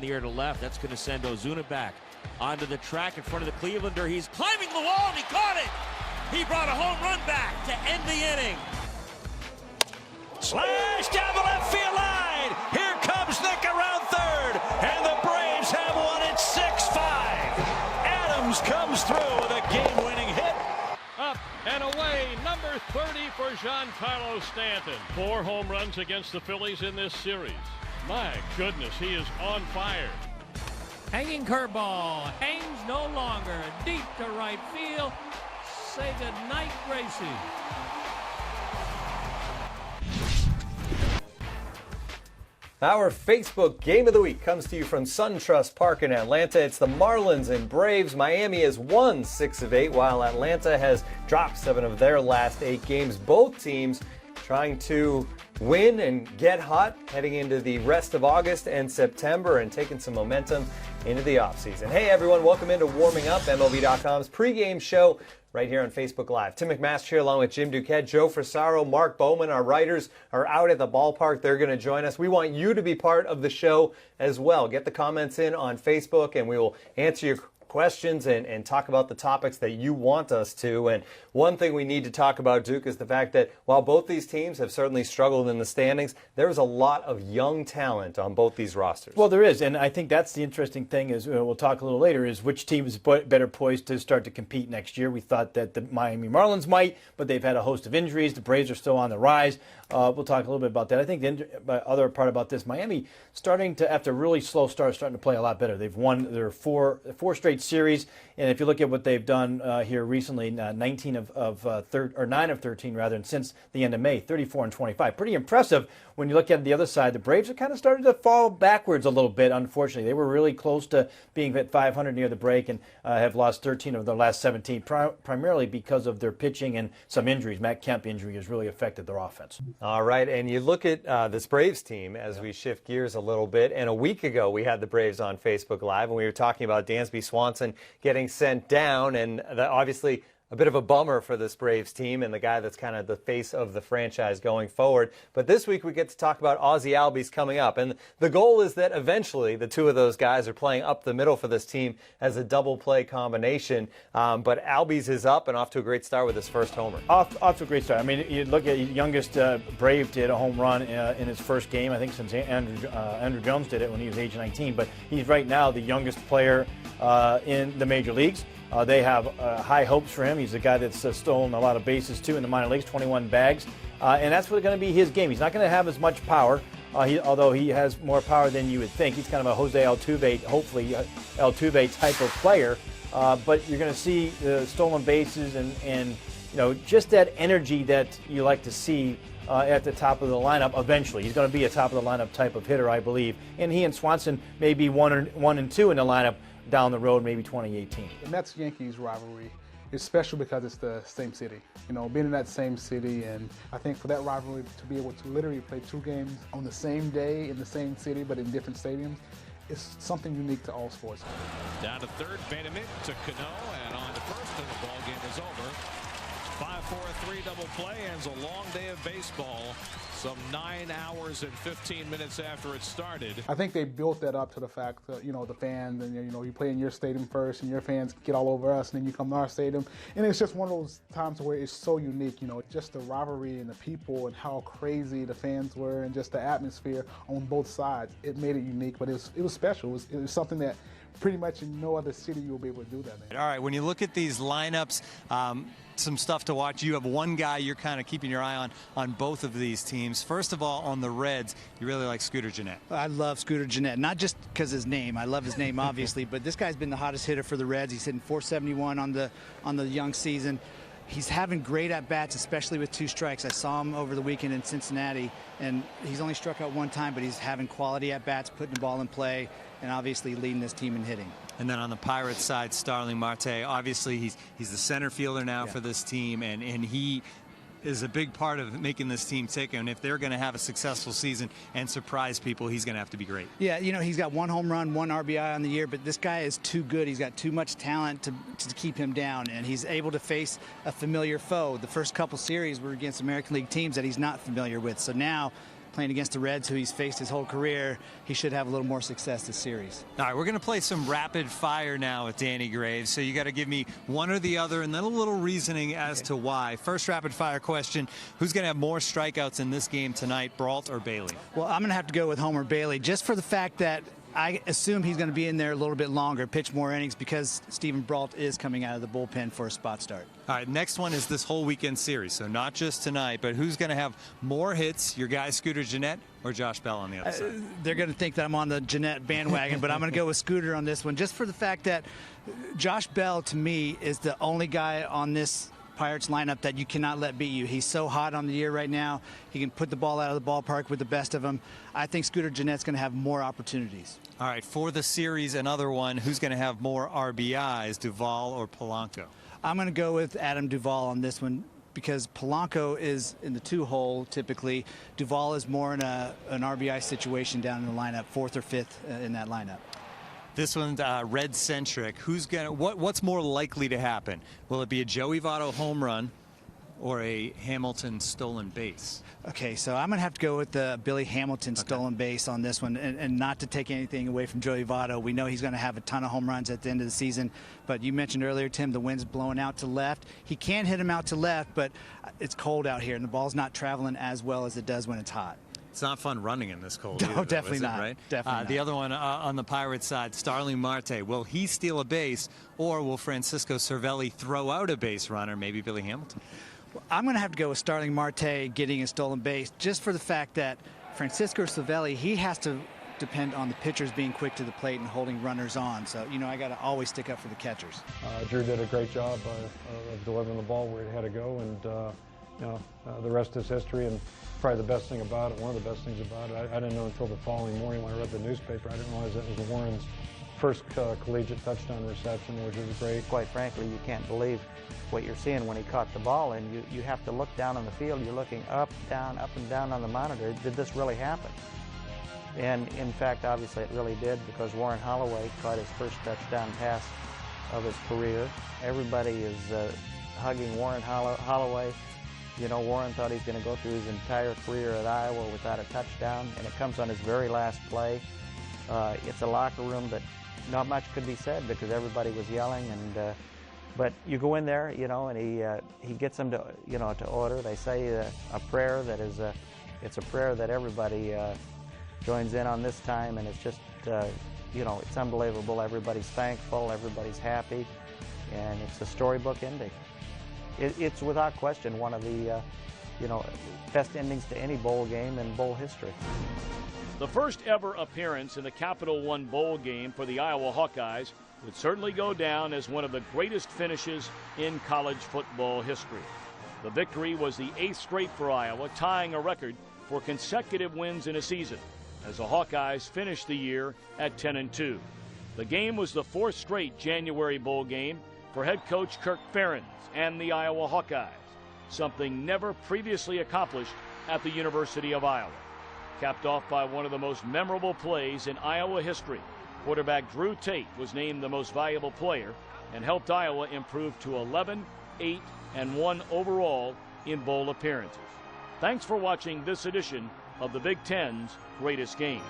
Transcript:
the air to left. That's going to send Ozuna back onto the track in front of the Clevelander. He's climbing the wall, and he caught it. He brought a home run back to end the inning. Slash down the left field line. Here comes Nick around third, and the Braves have won it 6-5. Adams comes through with a game-winning hit. Up and away, number 30 for Giancarlo Stanton. 4 home runs against the Phillies in this series. My goodness, he is on fire. Hanging curveball, hangs no longer, deep to right field. Say goodnight, Gracie. Our Facebook Game of the Week comes to you from SunTrust Park in Atlanta. It's the Marlins and Braves. Miami has won 6 of 8, while Atlanta has dropped 7 of their last 8 games. Both teams trying to win and get hot heading into the rest of August and September and taking some momentum into the offseason. Hey everyone, welcome into Warming Up, MLB.com's pregame show right here on Facebook Live. Tim McMaster here along with Jim Duquette, Joe Frisaro, Mark Bowman. Our writers are out at the ballpark. They're going to join us. We want you to be part of the show as well. Get the comments in on Facebook and we will answer your questions and talk about the topics that you want us to. And one thing we need to talk about, Duke, is the fact that while both these teams have certainly struggled in the standings, there's a lot of young talent on both these rosters. Well, there is, and I think that's the interesting thing, is we'll talk a little later, is which team is better poised to start to compete next year. We thought that the Miami Marlins might, but they've had a host of injuries. The Braves are still on the rise. We'll talk a little bit about that. I think the other part about this, Miami starting to, after a really slow start, starting to play a lot better. They've won their four straight series, and if you look at what they've done here recently, 9 of 13 rather, and since the end of May, 34-25. Pretty impressive. When you look at the other side, the Braves have kind of started to fall backwards a little bit, unfortunately. They were really close to being at 500 near the break and have lost 13 of their last 17, primarily because of their pitching and some injuries. Matt Kemp injury has really affected their offense. All right, and you look at this Braves team as we shift gears a little bit. And a week ago, we had the Braves on Facebook Live, and we were talking about Dansby Swanson getting sent down, and obviously a bit of a bummer for this Braves team and the guy that's kind of the face of the franchise going forward. But this week we get to talk about Ozzie Albies coming up. And the goal is that eventually the two of those guys are playing up the middle for this team as a double play combination. But Albies is up and off to a great start with his first homer. Off to a great start. I mean, you look at the youngest Brave did a home run in his first game, I think since Andrew Jones did it when he was age 19. But he's right now the youngest player in the major leagues. They have high hopes for him. He's a guy that's stolen a lot of bases, too, in the minor leagues, 21 bags. And that's what's going to be his game. He's not going to have as much power, although he has more power than you would think. He's kind of a Jose Altuve, hopefully Altuve type of player. But you're going to see the stolen bases and you know, just that energy that you like to see at the top of the lineup eventually. He's going to be a top of the lineup type of hitter, I believe. And he and Swanson may be 1 and 2 in the lineup down the road, maybe 2018. The Mets-Yankees rivalry is special because it's the same city. You know, being in that same city, and I think for that rivalry to be able to literally play 2 games on the same day in the same city but in different stadiums is something unique to all sports. Down to third, Benjamin to Cano, and on to first, and the ball game is over. 5-4-3 double play ends a long day of baseball. Some 9 hours and 15 minutes after it started. I think they built that up to the fact that, you know, the fans, and, you know, you play in your stadium first and your fans get all over us, and then you come to our stadium. And it's just one of those times where it's so unique, you know, just the rivalry and the people and how crazy the fans were and just the atmosphere on both sides. It made it unique, but it was special. It was something that pretty much in no other city you'll be able to do that in. All right, when you look at these lineups, some stuff to watch. You have one guy you're kind of keeping your eye on both of these teams. First of all, on the Reds, you really like Scooter Gennett. I love Scooter Gennett, not just because his name. I love his name, obviously, but this guy's been the hottest hitter for the Reds. He's hitting .471 on the young season. He's having great at-bats, especially with 2 strikes. I saw him over the weekend in Cincinnati, and he's only struck out 1 time, but he's having quality at-bats, putting the ball in play, and obviously leading this team in hitting. And then on the Pirates side, Starling Marte, obviously he's the center fielder now for this team, and he is a big part of making this team tick. And if they're going to have a successful season and surprise people, he's going to have to be great. Yeah, you know, he's got 1 home run, 1 RBI on the year, but this guy is too good. He's got too much talent to keep him down, and he's able to face a familiar foe. The first couple series were against American League teams that he's not familiar with. So now playing against the Reds, who he's faced his whole career, he should have a little more success this series. All right, we're going to play some rapid fire now with Danny Graves. So you got to give me one or the other and then a little reasoning as to why. First rapid fire question, who's going to have more strikeouts in this game tonight, Brault or Bailey? Well, I'm going to have to go with Homer Bailey, just for the fact that I assume he's going to be in there a little bit longer, pitch more innings, because Stephen Brault is coming out of the bullpen for a spot start. All right, next one is this whole weekend series, so not just tonight, but who's going to have more hits, your guy Scooter Gennett or Josh Bell on the other side? They're going to think that I'm on the Gennett bandwagon, but I'm going to go with Scooter on this one, just for the fact that Josh Bell, to me, is the only guy on this Pirates lineup that you cannot let beat you. He's so hot on the year right now. He can put the ball out of the ballpark with the best of them. I think Scooter Gennett's going to have more opportunities. All right, for the series, another one, who's going to have more RBIs, Duvall or Polanco? I'm going to go with Adam Duvall on this one, because Polanco is in the 2-hole typically. Duvall is more in an RBI situation down in the lineup, 4th or 5th in that lineup. This one's red-centric. Who's gonna? What's more likely to happen? Will it be a Joey Votto home run or a Hamilton stolen base? Okay, so I'm going to have to go with the Billy Hamilton stolen base on this one, and not to take anything away from Joey Votto. We know he's going to have a ton of home runs at the end of the season, but you mentioned earlier, Tim, the wind's blowing out to left. He can hit him out to left, but it's cold out here, and the ball's not traveling as well as it does when it's hot. It's not fun running in this cold. No, either, definitely though, not. Right? Definitely not. The other one on the Pirates side, Starling Marte. Will he steal a base, or will Francisco Cervelli throw out a base runner, maybe Billy Hamilton? I'm going to have to go with Starling Marte getting a stolen base, just for the fact that Francisco Cervelli, he has to depend on the pitchers being quick to the plate and holding runners on. So, you know, I got to always stick up for the catchers. Drew did a great job of delivering the ball where it had to go, and the rest is history. And probably the best thing about it, one of the best things about it, I didn't know until the following morning when I read the newspaper. I didn't realize that was Warren's first collegiate touchdown reception, which was great. Quite frankly, you can't believe what you're seeing when he caught the ball, and you have to look down on the field. You're looking up and down on the monitor. Did this really happen? And in fact, obviously it really did, because Warren Holloway caught his first touchdown pass of his career. Everybody is hugging Warren Holloway. You know, Warren thought he's going to go through his entire career at Iowa without a touchdown, and it comes on his very last play. It's a locker room that not much could be said, because everybody was yelling, and but you go in there, you know, and he gets them to, you know, to order. They say a prayer that is it's a prayer that everybody joins in on this time, and it's just you know, it's unbelievable. Everybody's thankful, everybody's happy, and it's a storybook ending. It's without question one of the you know, best endings to any bowl game in bowl history. The first ever appearance in the Capital One Bowl game for the Iowa Hawkeyes would certainly go down as one of the greatest finishes in college football history. The victory was the 8th straight for Iowa, tying a record for consecutive wins in a season, as the Hawkeyes finished the year at 10-2. The game was the 4th straight January bowl game for head coach Kirk Ferentz and the Iowa Hawkeyes, something never previously accomplished at the University of Iowa. Capped off by one of the most memorable plays in Iowa history, quarterback Drew Tate was named the most valuable player and helped Iowa improve to 11, 8, and 1 overall in bowl appearances. Thanks for watching this edition of the Big Ten's Greatest Game.